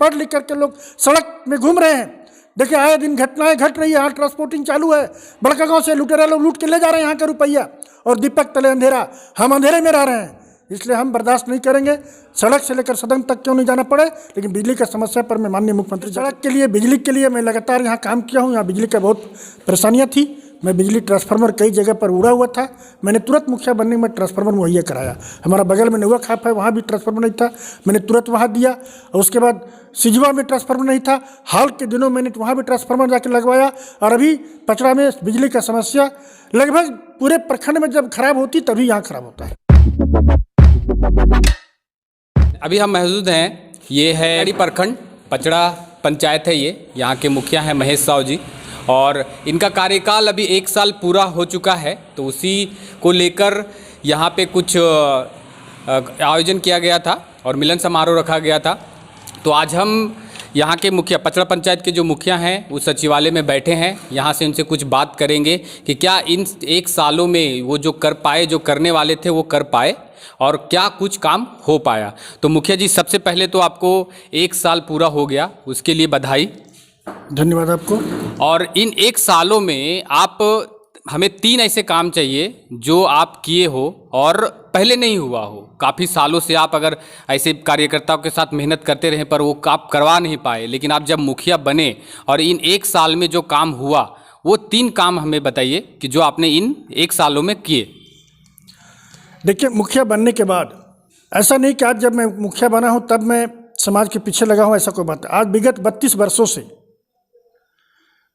पढ़ लिख करके लोग सड़क में घूम रहे हैं। देखिए आए दिन घटनाएं घट रही है, यहाँ ट्रांसपोर्टिंग चालू है, बड़कागांव से लुटेरा लोग लूट के ले जा रहे हैं यहाँ का रुपया, और दीपक तले अंधेरा, हम अंधेरे में रह रहे हैं। इसलिए हम बर्दाश्त नहीं करेंगे, सड़क से लेकर सदन तक क्यों नहीं जाना पड़े, लेकिन बिजली की समस्या पर मैं माननीय मुख्यमंत्री, सड़क के लिए, बिजली के लिए मैं लगातार यहाँ काम किया हूँ। यहाँ बिजली का बहुत परेशानियाँ थी, मैं बिजली ट्रांसफार्मर कई जगह पर उड़ा हुआ था, मैंने तुरंत मुखिया बनने में ट्रांसफार्मर मुहैया कराया। हमारा बगल में नौवा खाप है, वहाँ भी ट्रांसफार्मर नहीं था, मैंने तुरंत वहाँ दिया। और उसके बाद सिजवा में ट्रांसफार्मर नहीं था, हाल के दिनों मैंने वहाँ भी ट्रांसफार्मर जाकर लगवाया। और अभी पचड़ा में बिजली का समस्या लगभग पूरे प्रखंड में जब खराब होती तभी यहाँ खराब होता है। अभी हम मौजूद हैं, ये है प्रखंड पचड़ा पंचायत है, ये यहाँ के मुखिया हैं महेश साव जी, और इनका कार्यकाल अभी 1 साल पूरा हो चुका है। तो उसी को लेकर यहाँ पे कुछ आयोजन किया गया था और मिलन समारोह रखा गया था। तो आज हम यहाँ के मुखिया, पचड़ा पंचायत के जो मुखिया हैं, उस सचिवालय में बैठे हैं। यहाँ से उनसे कुछ बात करेंगे कि क्या इन 1 सालों में वो जो कर पाए, जो करने वाले थे वो कर पाए, और क्या कुछ काम हो पाया। तो मुखिया जी, सबसे पहले तो आपको 1 साल पूरा हो गया, उसके लिए बधाई। धन्यवाद आपको। और इन 1 सालों में आप, हमें 3 ऐसे काम चाहिए जो आप किए हो और पहले नहीं हुआ हो। काफ़ी सालों से आप अगर ऐसे कार्यकर्ताओं के साथ मेहनत करते रहे पर वो आप करवा नहीं पाए, लेकिन आप जब मुखिया बने और इन 1 साल में जो काम हुआ, वो 3 काम हमें बताइए कि जो आपने इन 1 सालों में किए। देखिए, मुखिया बनने के बाद ऐसा नहीं कि आज जब मैं मुखिया बना हूँ तब मैं समाज के पीछे लगा हूँ, ऐसा कोई बात है। आज विगत 32 वर्षों से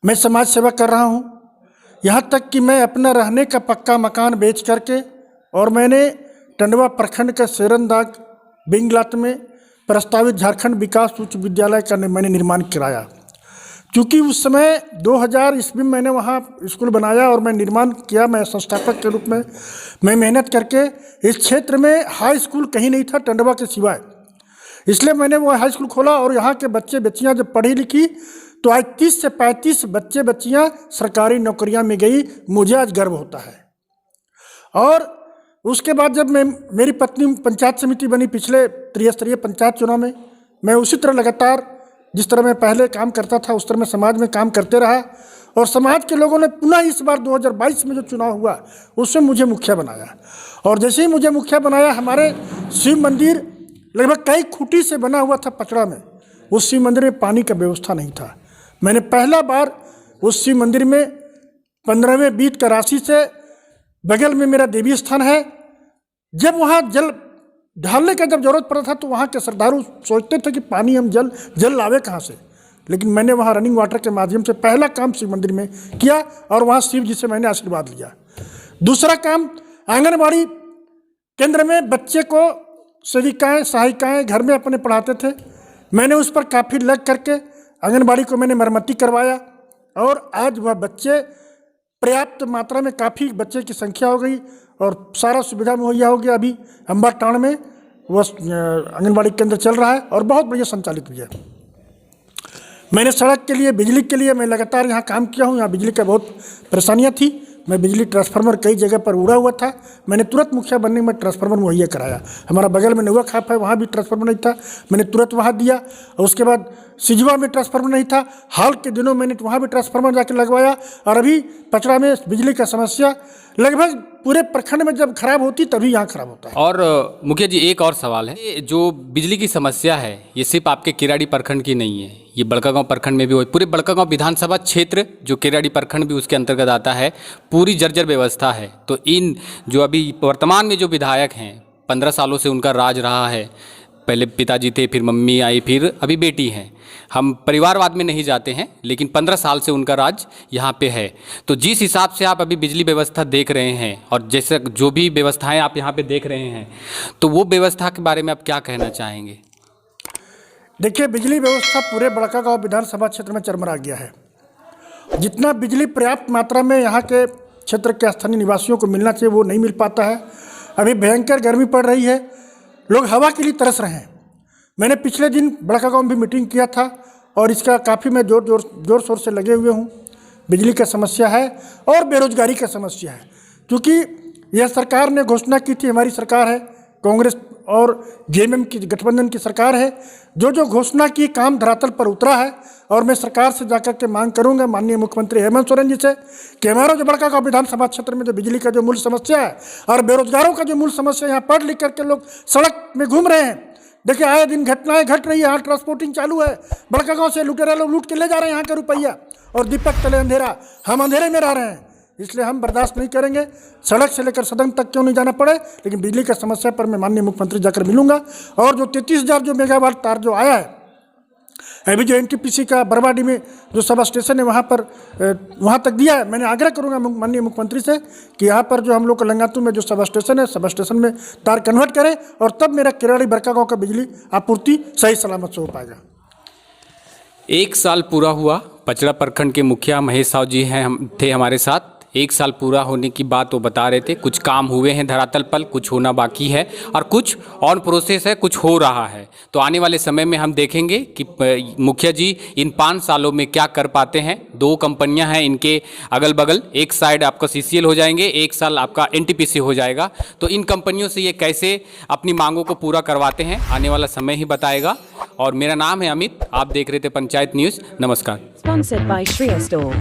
मैं समाज सेवा कर रहा हूँ। यहाँ तक कि मैं अपना रहने का पक्का मकान बेच करके, और मैंने टंडवा प्रखंड के सेरनदाग बिंगलात में प्रस्तावित झारखंड विकास उच्च विद्यालय का मैंने निर्माण कराया। क्योंकि उस समय 2000 ईस्वी में मैंने वहाँ स्कूल बनाया और मैं निर्माण किया, मैं संस्थापक के रूप में मैं मेहनत करके। इस क्षेत्र में हाई स्कूल कहीं नहीं था टंडवा के सिवाय, इसलिए मैंने वो हाई स्कूल खोला। और यहाँ के बच्चे बच्चियाँ जब पढ़ी लिखी तो आज 30 से 35 बच्चे बच्चियाँ सरकारी नौकरियाँ में गई, मुझे आज गर्व होता है। और उसके बाद जब मेरी पत्नी पंचायत समिति बनी पिछले त्रिस्तरीय पंचायत चुनाव में, मैं उसी तरह लगातार जिस तरह मैं पहले काम करता था उस तरह मैं समाज में काम करते रहा। और समाज के लोगों ने पुनः इस बार 2022 में जो चुनाव हुआ उसमें मुझे मुखिया बनाया। और जैसे ही मुझे मुखिया बनाया, हमारे शिव मंदिर लगभग कई खूंटी से बना हुआ था पचड़ा में, उस शिव मंदिर में पानी का व्यवस्था नहीं था। मैंने पहला बार उस शिव मंदिर में 15वें बीट का राशि से, बगल में मेरा देवी स्थान है, जब वहाँ जल ढालने का जब जरूरत पड़ा था तो वहाँ के श्रद्धालु सोचते थे कि पानी हम जल लावे कहाँ से, लेकिन मैंने वहाँ रनिंग वाटर के माध्यम से पहला काम शिव मंदिर में किया और वहाँ शिव जी से मैंने आशीर्वाद लिया। दूसरा काम, आंगनबाड़ी केंद्र में बच्चे को सेविकाएँ सहायिकाएँ घर में अपने पढ़ाते थे, मैंने उस पर काफ़ी लग करके आंगनबाड़ी को मैंने मरम्मती करवाया। और आज वह बच्चे पर्याप्त मात्रा में, काफ़ी बच्चे की संख्या हो गई और सारा सुविधा मुहैया हो गया। अभी अंबा टाण में वह आंगनबाड़ी केंद्र चल रहा है और बहुत बढ़िया संचालित भी है। मैंने सड़क के लिए, बिजली के लिए मैं लगातार यहाँ काम किया हूँ। यहाँ बिजली का बहुत परेशानियाँ थी, मैं बिजली ट्रांसफार्मर कई जगह पर उड़ा हुआ था, मैंने तुरंत मुखिया बनने में ट्रांसफार्मर मुहैया कराया। हमारा बगल में नौवा खाप है, वहाँ भी ट्रांसफार्मर नहीं था, मैंने तुरंत वहाँ दिया। और उसके बाद सिजवा में ट्रांसफार्मर नहीं था, हाल के दिनों मैंने वहाँ भी ट्रांसफार्मर जाकर लगवाया। और अभी पचड़ा में बिजली का समस्या लगभग पूरे प्रखंड में जब खराब होती तभी यहाँ खराब होता है। और मुखिया जी, एक और सवाल है, जो बिजली की समस्या है ये सिर्फ आपके केराडी प्रखंड की नहीं है, ये बड़कागांव प्रखंड में भी हो, पूरे बड़कागांव विधानसभा क्षेत्र जो केराडी प्रखंड भी उसके अंतर्गत आता है, पूरी जर्जर व्यवस्था है। तो इन जो अभी वर्तमान में जो विधायक हैं, 15 सालों से उनका राज रहा है, पहले पिताजी थे, फिर मम्मी आई, फिर अभी बेटी हैं। हम परिवारवाद में नहीं जाते हैं, लेकिन 15 साल से उनका राज यहाँ पे है। तो जिस हिसाब से आप अभी बिजली व्यवस्था देख रहे हैं और जैसे जो भी व्यवस्थाएं आप यहाँ पे देख रहे हैं, तो वो व्यवस्था के बारे में आप क्या कहना चाहेंगे? देखिए, बिजली व्यवस्था पूरे बड़कागांव विधानसभा क्षेत्र में चरमरा गया है। जितना बिजली पर्याप्त मात्रा में यहाँ के क्षेत्र के स्थानीय निवासियों को मिलना चाहिए वो नहीं मिल पाता है। अभी भयंकर गर्मी पड़ रही है, लोग हवा के लिए तरस रहे हैं। मैंने पिछले दिन बड़कागांव में भी मीटिंग किया था और इसका काफ़ी मैं जोर शोर से लगे हुए हूँ। बिजली का समस्या है और बेरोजगारी का समस्या है, क्योंकि यह सरकार ने घोषणा की थी, हमारी सरकार है कांग्रेस और जेएमएम की गठबंधन की सरकार है। जो जो घोषणा की काम धरातल पर उतरा है और मैं सरकार से जाकर के मांग करूंगा माननीय मुख्यमंत्री हेमंत सोरेन जी से कि हमारा जो बड़कागांव विधानसभा क्षेत्र में जो बिजली का जो मूल समस्या है और बेरोजगारों का जो मूल समस्या, यहाँ पढ़ लिख करके लोग सड़क में घूम रहे हैं। देखिए आए दिन घटनाएं घट रही है, यहाँ ट्रांसपोर्टिंग चालू है, बड़कागांव से लुटेरा लोग लूट के ले जा रहे हैं यहाँ का रुपया और दीपक तले अंधेरा, हम अंधेरे में रह रहे हैं। इसलिए हम बर्दाश्त नहीं करेंगे, सड़क से लेकर सदन तक क्यों नहीं जाना पड़े, लेकिन बिजली का समस्या पर मैं माननीय मुख्यमंत्री जाकर मिलूंगा। और जो 33,000 जो मेगावाट तार जो आया है, अभी जो एनटीपीसी का बरवाडी में जो सब स्टेशन है वहाँ तक दिया है, मैंने आग्रह करूंगा माननीय मुख्यमंत्री से कि यहाँ पर जो हम लोग लंगातू में जो सब स्टेशन है, सब स्टेशन में तार कन्वर्ट करें और तब मेरा किराड़ी बड़कागांव का बिजली आपूर्ति सही सलामत से हो पाएगा। 1 साल पूरा हुआ, पचड़ा प्रखंड के मुखिया महेश साहू जी थे हमारे साथ। 1 साल पूरा होने की बात वो बता रहे थे। कुछ काम हुए हैं धरातल पर, कुछ होना बाकी है और कुछ ऑन प्रोसेस है, कुछ हो रहा है। तो आने वाले समय में हम देखेंगे कि मुखिया जी इन 5 सालों में क्या कर पाते हैं। 2 कंपनियां हैं इनके अगल बगल, एक साइड आपका सीसीएल हो जाएंगे, 1 साल आपका एनटीपीसी हो जाएगा। तो इन कंपनियों से ये कैसे अपनी मांगों को पूरा करवाते हैं, आने वाला समय ही बताएगा। और मेरा नाम है अमित, आप देख रहे थे पंचायत न्यूज़। नमस्कार। Sponsored by Shreya Store.